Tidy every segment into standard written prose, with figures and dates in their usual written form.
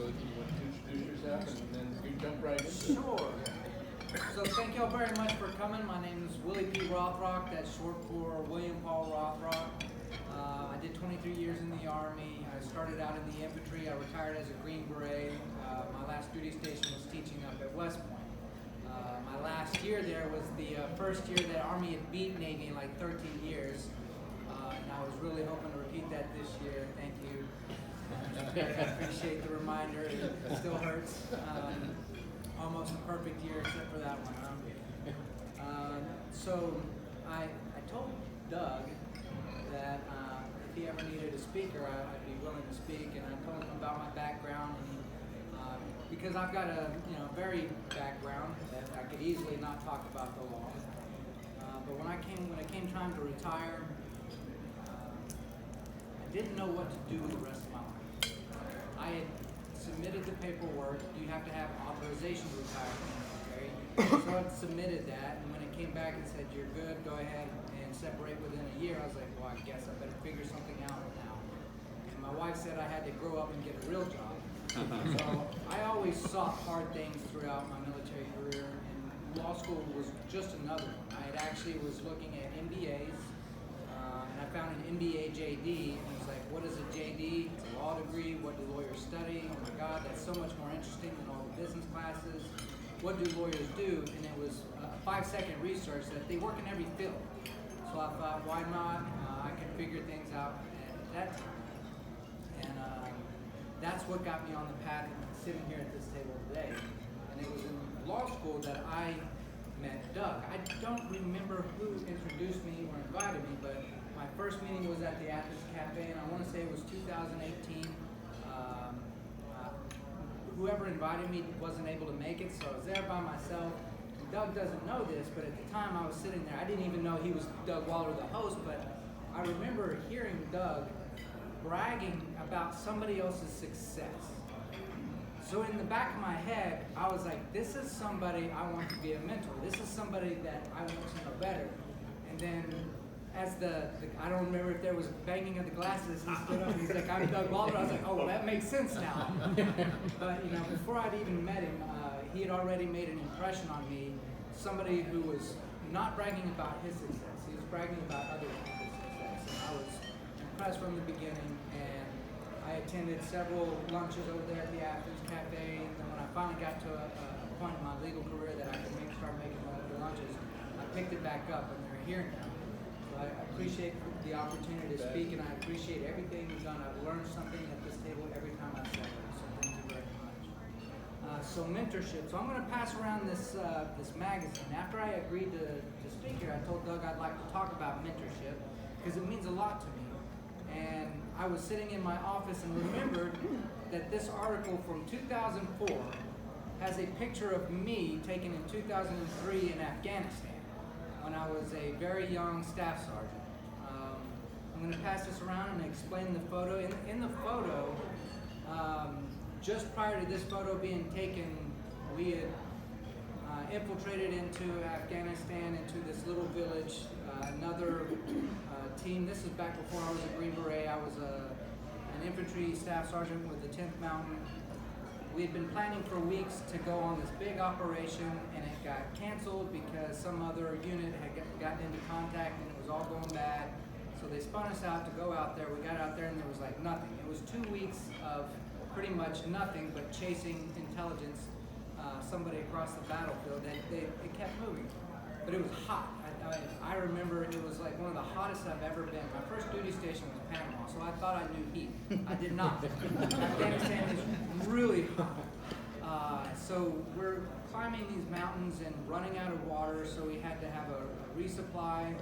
Willie, you want to introduce yourself and then you jump right into it? Sure. So thank y'all very much for coming. My name is Willie P. Rothrock. That's short for William Paul Rothrock. I did 23 years in the Army. I started out in the infantry. I retired as a Green Beret. My last duty station was teaching up at West Point. My last year there was the first year that Army had beat Navy in like 13 years. And I was really hoping to repeat that this year. Thank you. I appreciate the reminder. It still hurts. Almost a perfect year except for that one. So I told Doug that if he ever needed a speaker, I'd be willing to speak. And I told him about my background, and because I've got a varied background that I could easily not talk about the law. But when it came time to retire, I didn't know what to do with the rest of my life. I had submitted the paperwork. You have to have authorization to retire from the military. So I submitted that, and when it came back and said, you're good, go ahead and separate within a year, I was like, well, I guess I better figure something out now. And my wife said I had to grow up and get a real job. So I always sought hard things throughout my military career, and law school was just another one. I was looking at MBAs, and I found an MBA JD, and it's like, what is a JD? It's a law degree. What do lawyers study? Oh my God, that's so much more interesting than all the business classes. What do lawyers do? And it was a 5-second research that they work in every field. So I thought, why not? I can figure things out at that time. And that's what got me on the path of sitting here at this table today. And it was in law school that I met Doug. I don't remember who introduced me or invited me, but my first meeting was at the Athens Cafe, and I want to say it was 2018. Whoever invited me wasn't able to make it, so I was there by myself. Doug doesn't know this, but at the time I was sitting there, I didn't even know he was Doug Waller, the host, but I remember hearing Doug bragging about somebody else's success. So in the back of my head, I was like, this is somebody I want to be a mentor. This is somebody that I want to know better. And then as I don't remember if there was banging of the glasses, he stood up and he's like, I'm Doug Waller. I was like, oh, that makes sense now. But before I'd even met him, he had already made an impression on me, somebody who was not bragging about his success. He was bragging about other people's success. And I was impressed from the beginning, and I attended several lunches over there at the Athens Cafe, and then when I finally got to a point in my legal career that I could start making the lunches, I picked it back up, and they're here now. So I appreciate the opportunity to speak, and I appreciate everything you've done. I've learned something at this table every time I sit here, so thank you very much. So mentorship. So I'm going to pass around this magazine. After I agreed to speak here, I told Doug I'd like to talk about mentorship because it means a lot to me. And I was sitting in my office and remembered that this article from 2004 has a picture of me taken in 2003 in Afghanistan when I was a very young staff sergeant. I'm going to pass this around and explain the photo. In the photo, just prior to this photo being taken, we had infiltrated into Afghanistan, into this little village. Another team, this is back before I was a Green Beret. I was an infantry staff sergeant with the 10th Mountain. We had been planning for weeks to go on this big operation, and it got canceled because some other unit had gotten into contact and it was all going bad. So they spun us out to go out there. We got out there and there was like nothing. It was 2 weeks of pretty much nothing but chasing intelligence, somebody across the battlefield. It kept moving, but it was hot. I remember it was like one of the hottest I've ever been. My first duty station was Panama, so I thought I knew heat. I did not. Afghanistan is really hot. So we're climbing these mountains and running out of water, so we had to have a resupply.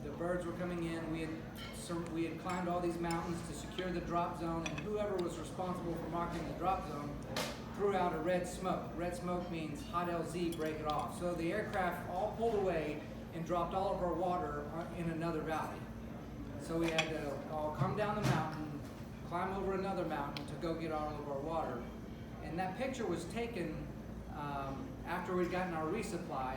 The birds were coming in. We had climbed all these mountains to secure the drop zone, and whoever was responsible for marking the drop zone threw out a red smoke. Red smoke means hot LZ, break it off. So the aircraft all pulled away and dropped all of our water in another valley. So we had to all come down the mountain, climb over another mountain to go get all of our water. And that picture was taken after we'd gotten our resupply.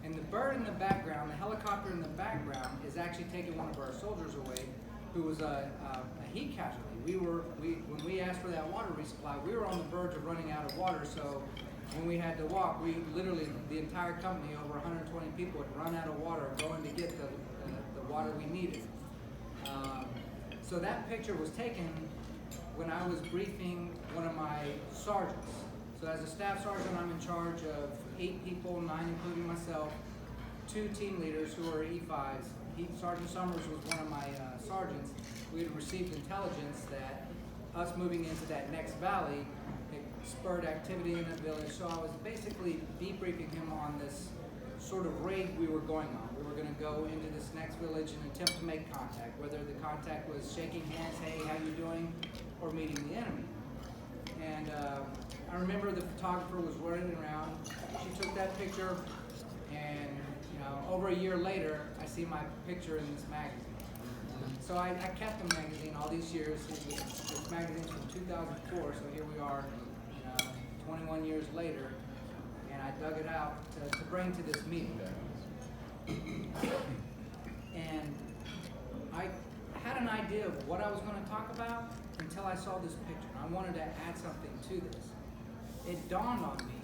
And the bird in the background, the helicopter in the background, is actually taking one of our soldiers away who was a heat casualty. When we asked for that water resupply, we were on the verge of running out of water. So when we had to walk, we literally, the entire company, over 120 people, had run out of water going to get the water we needed. So that picture was taken when I was briefing one of my sergeants. So as a staff sergeant, I'm in charge of 8 people, 9 including myself, 2 team leaders who are E5s. Sergeant Summers was one of my sergeants. We had received intelligence that us moving into that next valley, it spurred activity in the village. So I was basically debriefing him on this sort of raid we were going on. We were going to go into this next village and attempt to make contact, whether the contact was shaking hands, hey, how you doing, or meeting the enemy. And I remember the photographer was running around. She took that picture, and over a year later, I see my picture in this magazine. So I kept the magazine all these years. This magazine's from 2004, so here we are, 21 years later, and I dug it out to bring to this meeting. And I had an idea of what I was going to talk about until I saw this picture. I wanted to add something to this. It dawned on me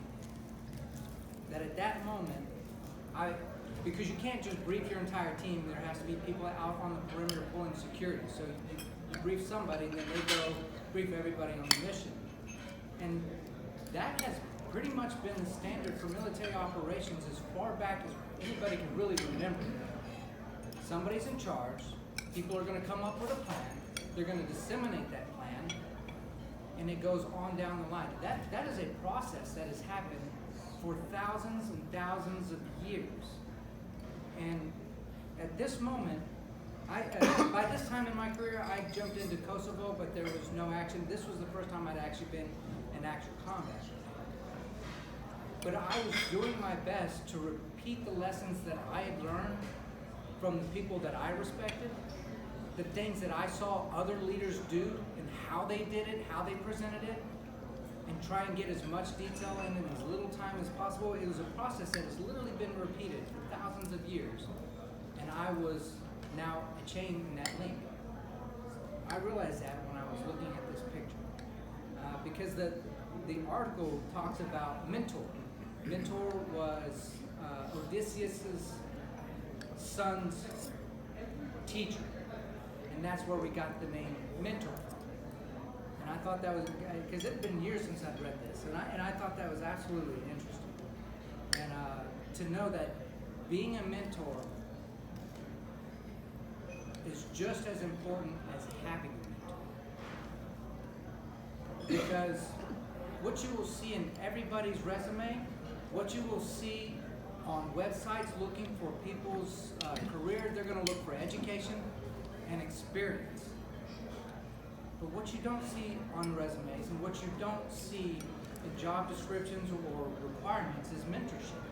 that at that moment, because you can't just brief your entire team, there has to be people out on the perimeter pulling security. So you brief somebody, then they go brief everybody on the mission. And that has pretty much been the standard for military operations as far back as anybody can really remember. Somebody's in charge, people are going to come up with a plan, they're going to disseminate that plan, and it goes on down the line. That is a process that has happened for thousands and thousands of years. And at this moment, by this time in my career, I jumped into Kosovo, but there was no action. This was the first time I'd actually been in actual combat. But I was doing my best to repeat the lessons that I had learned from the people that I respected, the things that I saw other leaders do and how they did it, how they presented it, and try and get as much detail in as little time as possible. It was a process that has literally been repeated for thousands of years, and I was now a chain in that link. I realized that when I was looking at this picture, because the article talks about Mentor. Mentor was Odysseus's son's teacher, and that's where we got the name Mentor. And I thought that was, because it had been years since I'd read this, and I thought that was absolutely interesting. And to know that being a mentor is just as important as having a mentor. Because what you will see in everybody's resume, what you will see on websites looking for people's career, they're going to look for education and experience. But what you don't see on resumes and what you don't see in job descriptions or requirements is mentorship.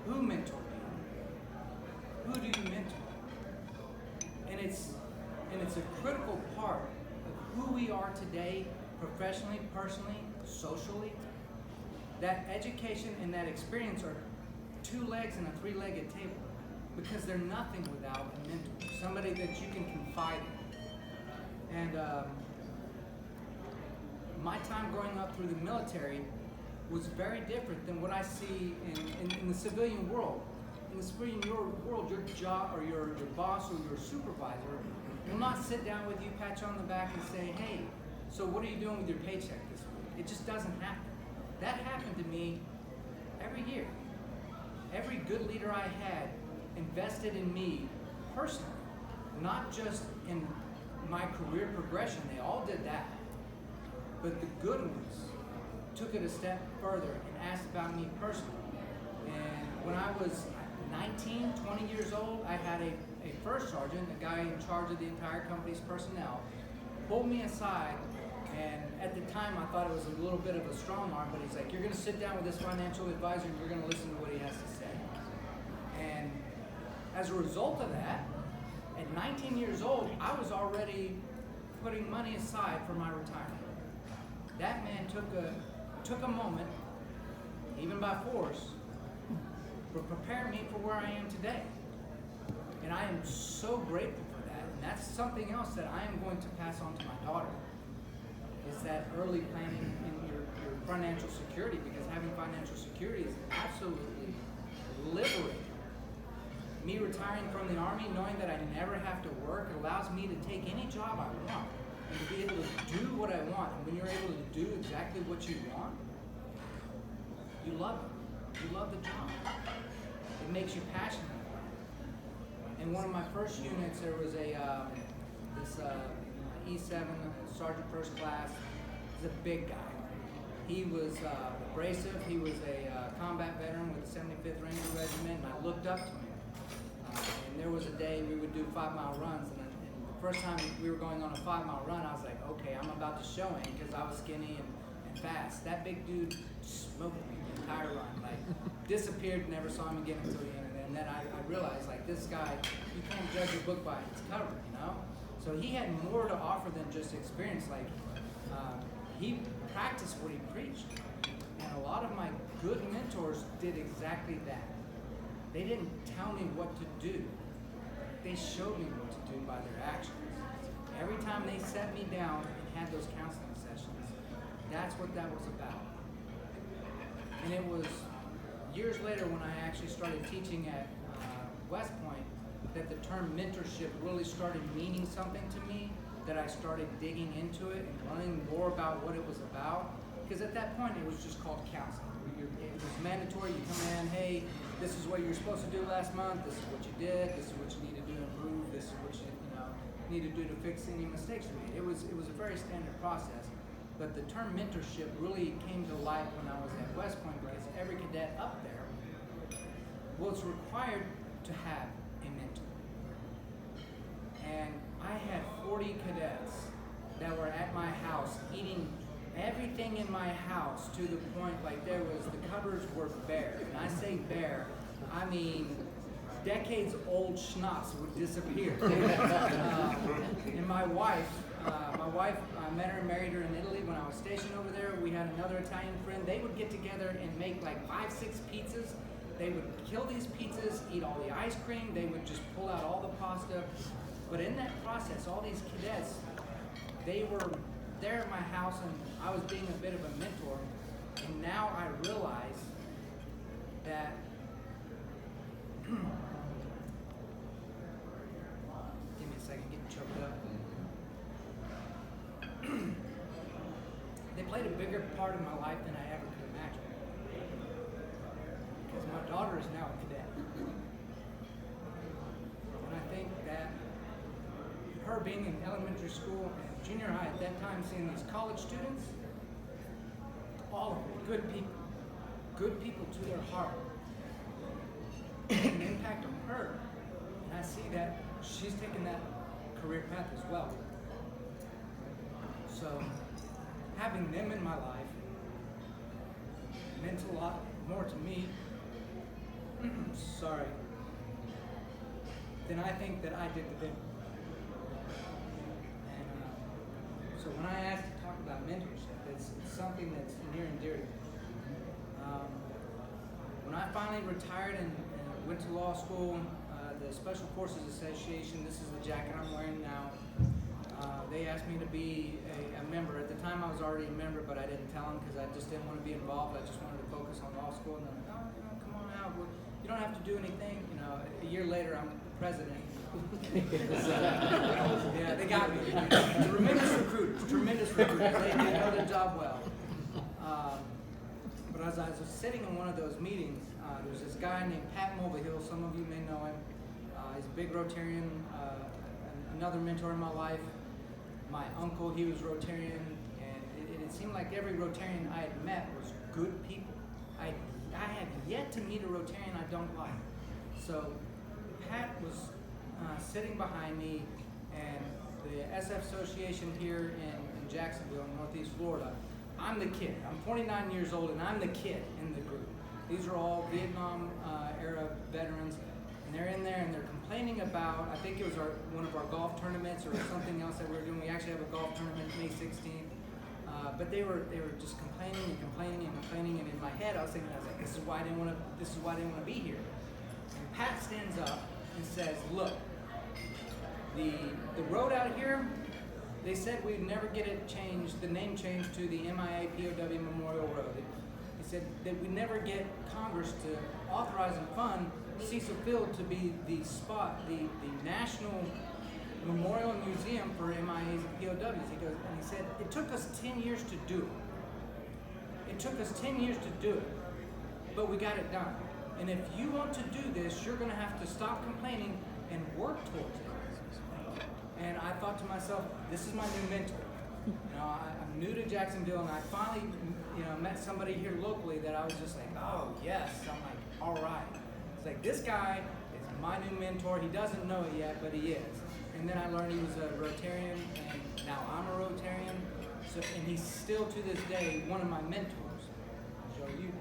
Who mentored you? Who do you mentor? And it's a critical part of who we are today, professionally, personally, socially. That education and that experience are 2 legs in a 3-legged table, because they're nothing without a mentor, somebody that you can confide in. And my time growing up through the military was very different than what I see in the civilian world. In the civilian world, your job or your boss or your supervisor will not sit down with you, pat you on the back, and say, hey, so what are you doing with your paycheck this week? It just doesn't happen. That happened to me every year. Every good leader I had invested in me personally, not just in my career progression. They all did that. But the good ones took it a step further and asked about me personally. And when I was 19, 20 years old, I had a first sergeant, a guy in charge of the entire company's personnel, pulled me aside, and at the time I thought it was a little bit of a strong arm, but he's like, you're going to sit down with this financial advisor and you're going to listen to what he has to say. And as a result of that, at 19 years old, I was already putting money aside for my retirement. That man took a moment, even by force, to prepare me for where I am today. And I am so grateful for that. And that's something else that I am going to pass on to my daughter. is that early planning in your financial security, because having financial security is absolutely liberating. Me retiring from the Army, knowing that I never have to work, it allows me to take any job I want and to be able to do what I want. And when you're able to do exactly what you want, you love it. You love the job. It makes you passionate. In one of my first units, there was E7 Sergeant First Class. He's a big guy. He was abrasive. He was a combat veteran with the 75th Ranger Regiment, and I looked up to him. And there was a day we would do 5-mile runs, and the first time we were going on a 5-mile run, I was like, okay, I'm about to show him, because I was skinny and fast. That big dude smoked me the entire run, like disappeared, never saw him again until the end. And then I realized, like, this guy, you can't judge a book by its cover, you know? So he had more to offer than just experience. Like, he practiced what he preached. And a lot of my good mentors did exactly that. They didn't tell me what to do. They showed me what to do by their actions. Every time they set me down and had those counseling sessions, that's what that was about. And it was years later when I actually started teaching at West Point that the term mentorship really started meaning something to me, that I started digging into it and learning more about what it was about. Because at that point, it was just called counseling. It was mandatory. You come in, hey, this is what you were supposed to do last month. This is what you did. This is what you need to do to improve. This is what you need to do to fix any mistakes you made. It was a very standard process. But the term mentorship really came to light when I was at West Point, because every cadet up there was required to have a mentor. And I had 40 cadets that were at my house eating everything in my house, to the point like the cupboards were bare. And I say bare, I mean decades old schnapps would disappear. And my wife, I met her and married her in Italy when I was stationed over there. We had another Italian friend. They would get together and make like 5-6 pizzas. They would kill these pizzas, eat all the ice cream. They would just pull out all the pasta. But in that process, all these cadets, they were there at my house, and I was being a bit of a mentor. And now I realize that give me a second, getting choked up. They played a bigger part in my life than I ever could imagine. Because my daughter is now a cadet. And I think that her being in elementary school and junior high at that time, seeing these college students, all of them, good people to their heart, an impact on her. And I see that she's taken that career path as well. So having them in my life meant a lot more to me, than I think that I did to them. And so when I asked to talk about mentorship, it's something that's near and dear to me. When I finally retired and went to law school, the Special Forces Association, this is the jacket I'm wearing now, they asked me to be a member. At the time I was already a member, but I didn't tell them because I just didn't want to be involved. I just wanted to focus on law school. And they're like, oh, come on out. You don't have to do anything. A year later I'm the president. Yeah, they got me. Tremendous recruiters. They know their job well. But as I was sitting in one of those meetings, there was this guy named Pat Mulvihill. Some of you may know him. He's a big Rotarian, another mentor in my life. My uncle, he was Rotarian, and it seemed like every Rotarian I had met was good people. I had yet to meet a Rotarian I don't like. So Pat was sitting behind me, and the SF Association here in Jacksonville, in Northeast Florida, I'm the kid. I'm 29 years old, and I'm the kid in the group. These are all Vietnam era veterans, and they're in there and they're complaining about, I think it was one of our golf tournaments or something else that we were doing. We actually have a golf tournament May 16th. But they were just complaining, and in my head I was thinking, this is why I didn't want to be here. And Pat stands up and says, look, the road out here, They said we'd never get it changed, the name changed to the MIA POW Memorial Road. They said that we never get Congress to authorize and fund Cecil Field to be the spot, the national memorial and museum for MIAs and POWs. He said, it took us 10 years to do it. It took us 10 years to do it, but we got it done. And if you want to do this, you're going to have to stop complaining and work towards it. And I thought to myself, this is my new mentor. I'm new to Jacksonville, and I finally, met somebody here locally that I was just like, oh yes. I'm like, all right. It's like, this guy is my new mentor. He doesn't know it yet, but he is. And then I learned he was a Rotarian, and now I'm a Rotarian. So, and he's still to this day one of my mentors. I'll show you.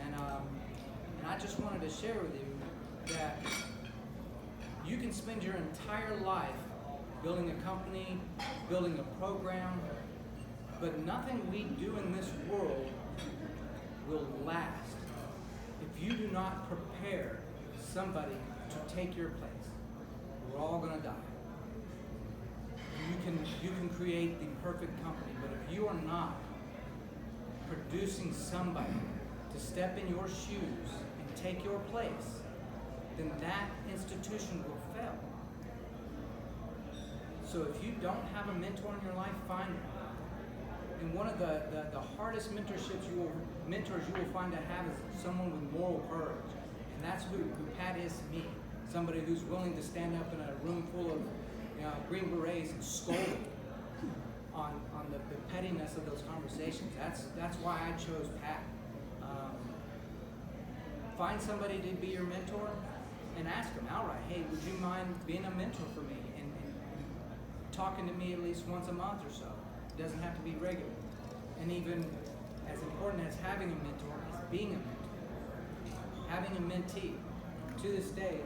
And I just wanted to share with you that you can spend your entire life building a company, building a program, but nothing we do in this world will last if you do not prepare somebody to take your place. We're all gonna die. You can create the perfect company, but if you are not producing somebody to step in your shoes and take your place, then that institution will fail. So if you don't have a mentor in your life, find one. And one of the hardest mentors you will find to have is someone with moral courage. And that's who Pat is to me. Somebody who's willing to stand up in a room full of Green Berets and scold on the pettiness of those conversations. That's why I chose Pat. Find somebody to be your mentor and ask them outright, hey, would you mind being a mentor for me and talking to me at least once a month or so? It doesn't have to be regular. And even as important as having a mentor is being a mentor. Having a mentee. To this day,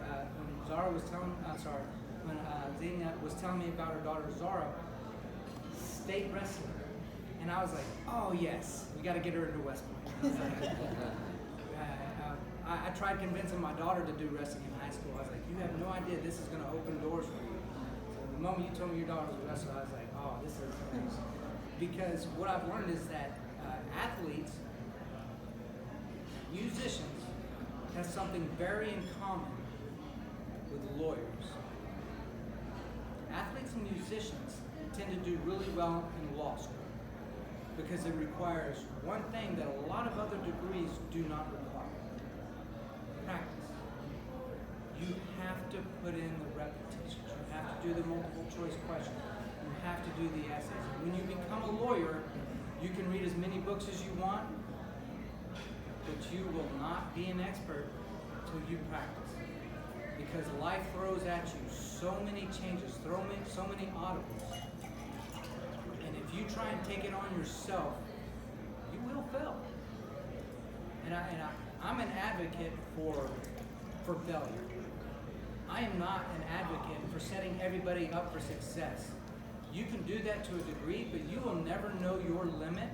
when Zena was telling me about her daughter Zara, state wrestling, and I was like, oh yes, we got to get her into West Point. I tried convincing my daughter to do wrestling in high school. I was like, you have no idea this is going to open doors for you. So the moment you told me your daughter was a wrestler, I was like, oh, this is amazing. Because what I've learned is that athletes, musicians, have something very in common with lawyers. Athletes and musicians tend to do really well in law school because it requires one thing that a lot of other degrees do not require. Practice. You have to put in the repetitions. You have to do the multiple choice questions. You have to do the essays. When you become a lawyer, you can read as many books as you want, but you will not be an expert until you practice. Because life throws at you so many changes, so many audibles. And if you try and take it on yourself, you will fail. And I'm an advocate for failure. I am not an advocate for setting everybody up for success. You can do that to a degree, but you will never know your limit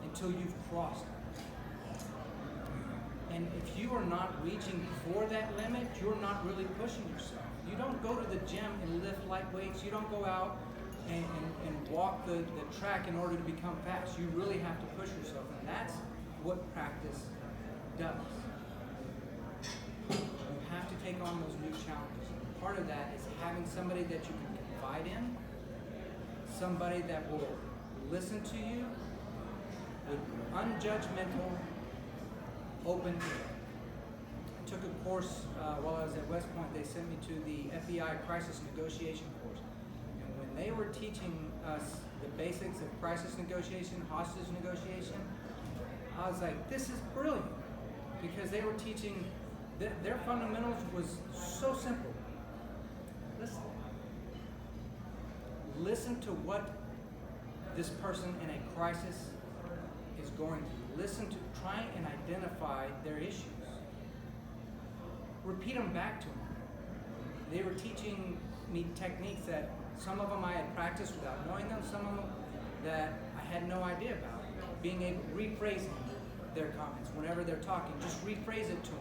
until you've crossed it. And if you are not reaching for that limit, you're not really pushing yourself. You don't go to the gym and lift light weights. You don't go out and walk the track in order to become fast. You really have to push yourself, and that's what practice does. You have to take on those new challenges. Part of that is having somebody that you can confide in, somebody that will listen to you with unjudgmental, open ear. I took a course while I was at West Point. They sent me to the FBI crisis negotiation course. And when they were teaching us the basics of crisis negotiation, hostage negotiation, I was like, this is brilliant. Because they were teaching, their fundamentals was so simple. Listen. Listen to what this person in a crisis is going through. Listen to, try and identify their issues. Repeat them back to them. They were teaching me techniques that some of them I had practiced without knowing them, some of them that I had no idea about. Being able to rephrase their comments whenever they're talking, just rephrase it to them.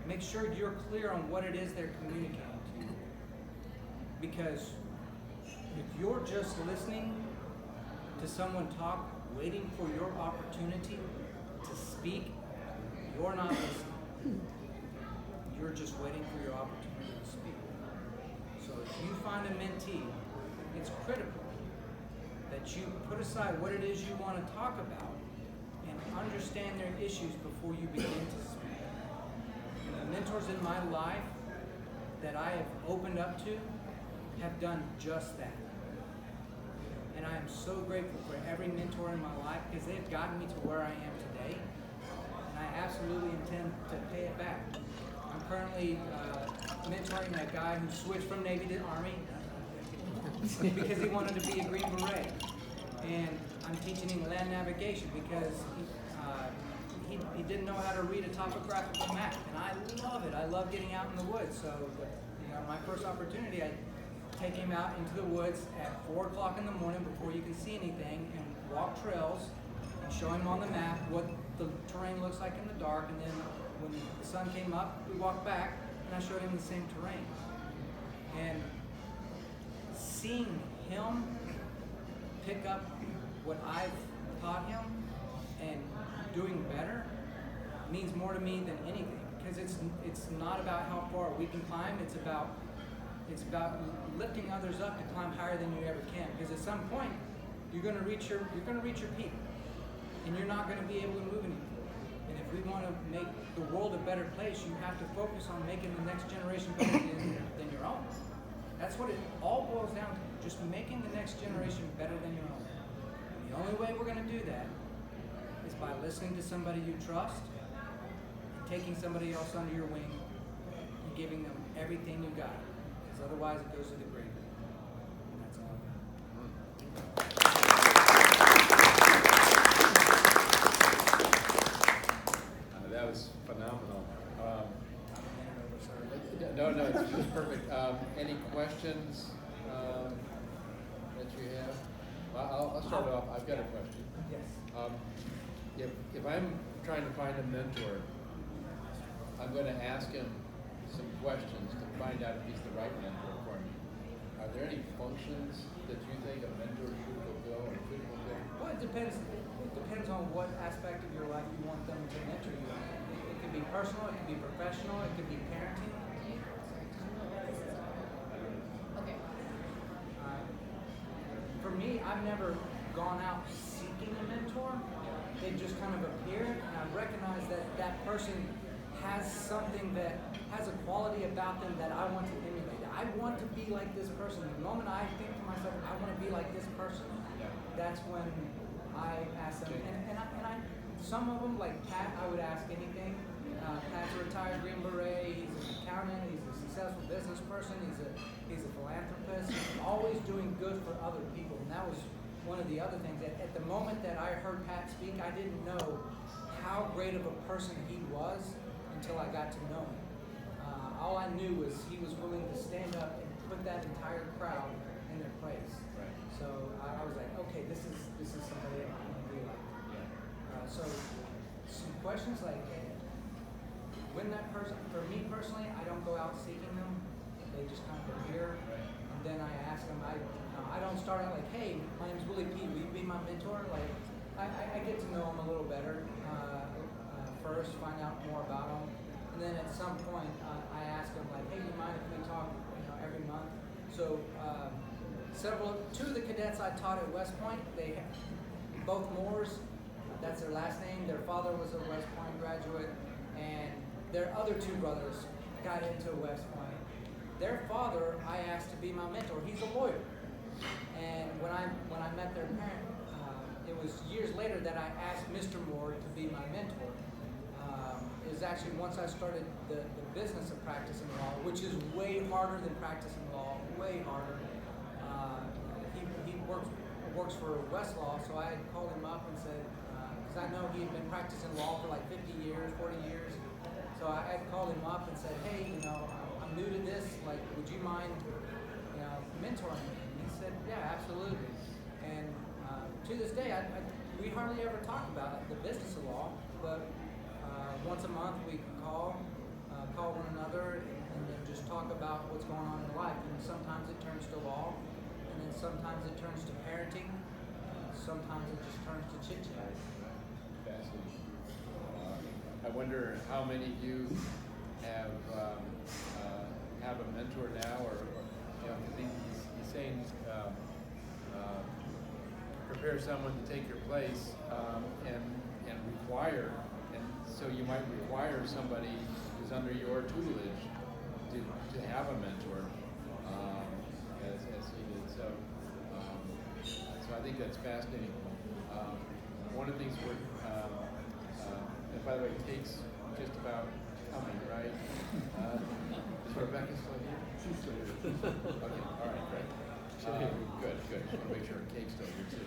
Make sure you're clear on what it is they're communicating to you. Because If you're just listening to someone talk, waiting for your opportunity to speak, you're not listening. You're just waiting for your opportunity to speak. So if you find a mentee, it's critical that you put aside what it is you want to talk about and understand their issues before you begin to speak. The mentors in my life that I have opened up to have done just that. And I am so grateful for every mentor in my life because they've gotten me to where I am today. And I absolutely intend to pay it back. I'm currently mentoring a guy who switched from Navy to Army because he wanted to be a Green Beret. And I'm teaching him land navigation because he didn't know how to read a topographical map. And I love it. I love getting out in the woods. So my first opportunity, I take him out into the woods at 4 o'clock in the morning before you can see anything and walk trails and show him on the map what the terrain looks like in the dark. And then when the sun came up, we walked back and I showed him the same terrain. And seeing him pick up what I've taught him and doing better means more to me than anything, because it's not about how far we can climb. It's about lifting others up to climb higher than you ever can. Because at some point you're going to reach your peak, and you're not going to be able to move anymore. And if we want to make the world a better place, you have to focus on making the next generation better than your own. That's what it all boils down to, just making the next generation better than your own. The only way we're going to do that is by listening to somebody you trust, and taking somebody else under your wing, and giving them everything you got. Because otherwise it goes to the grave. And that's all. That was phenomenal. No, it's perfect. Any questions that you have? I'll start off. I've got a question. Yes. If I'm trying to find a mentor, I'm going to ask him some questions to find out if he's the right mentor for me. Are there any functions that you think a mentor should fulfill or could fulfill? Well, it depends. It depends on what aspect of your life you want them to mentor you in. It could be personal, it could be professional, it could be parenting. Okay. For me, I've never gone out seeking a mentor. They just kind of appear, and I recognize that that person has something that has a quality about them that I want to emulate. I want to be like this person. The moment I think to myself, I want to be like this person, that's when I ask them. And I some of them, like Pat, I would ask anything. Pat's a retired Green Beret. He's an accountant. He's a successful business person. He's a philanthropist. He's always doing good for other people. And that was one of the other things. At the moment that I heard Pat speak, I didn't know how great of a person he was until I got to know him. All I knew was he was willing to stand up and put that entire crowd in their place. Right. So I was like, okay, this is somebody I want to be like. So some questions like, when that person, for me personally, I don't go out seeking them. They just kind of appear, and then I ask them. I don't start out like, hey, my name's Willie P. Will you be my mentor? Like, I get to know them a little better first, find out more about them, and then at some point I ask them like, hey, do you mind if we talk, every month? So two of the cadets I taught at West Point, they both Moores. That's their last name. Their father was a West Point graduate, and their other two brothers got into West Point. Their father, I asked to be my mentor. He's a lawyer, and when I met their parent, it was years later that I asked Mr. Moore to be my mentor. It was actually once I started the business of practicing law, which is way harder than practicing law, way harder. He works for Westlaw, so I called him up and said, because I know he had been practicing law for like 50 years, 40 years. So I called him up and said, hey, I'm new to this. Like, would you mind, mentoring me? And he said, yeah, absolutely. And to this day, we hardly ever talk about the business of law, but once a month we call one another and then just talk about what's going on in life. And sometimes it turns to law, and and then sometimes it turns to parenting, sometimes it just turns to chit chat. Fascinating. I wonder how many of you have a mentor now, or you know, 'cause he's saying prepare someone to take your place, and require, and so you might require somebody who's under your tutelage to have a mentor, as he did. So I think that's fascinating. One of the things we're, and by the way, Kate's just about coming, right? Is Rebecca still here? She's still here. Okay, all right, great. Good. Just want to make sure Kate's still here too.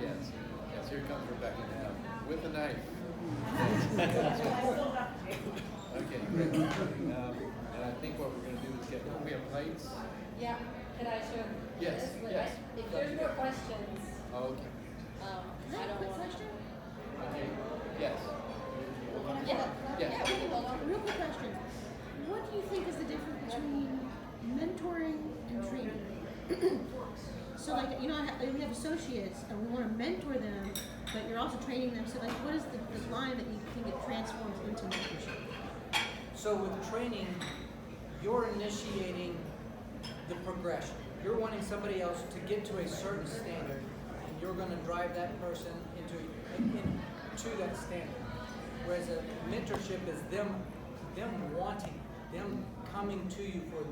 Yes, here comes Rebecca now, with a knife. Okay, great. And I think what we're going to do is we have plates? Yeah, could I show? Yes, this? yes. If there's more questions, Oh, okay. I don't want to. Okay, yes. Yeah, Yes. yeah, we can hold on. Real quick question. What do you think is the difference between mentoring and training? So like, you know, we have associates and we want to mentor them, but you're also training them. So like, what is the line that you think it transforms into mentorship? So with training, you're initiating the progression. You're wanting somebody else to get to a certain standard, and you're going to drive that person into that standard. Whereas a mentorship is them wanting, them coming to you for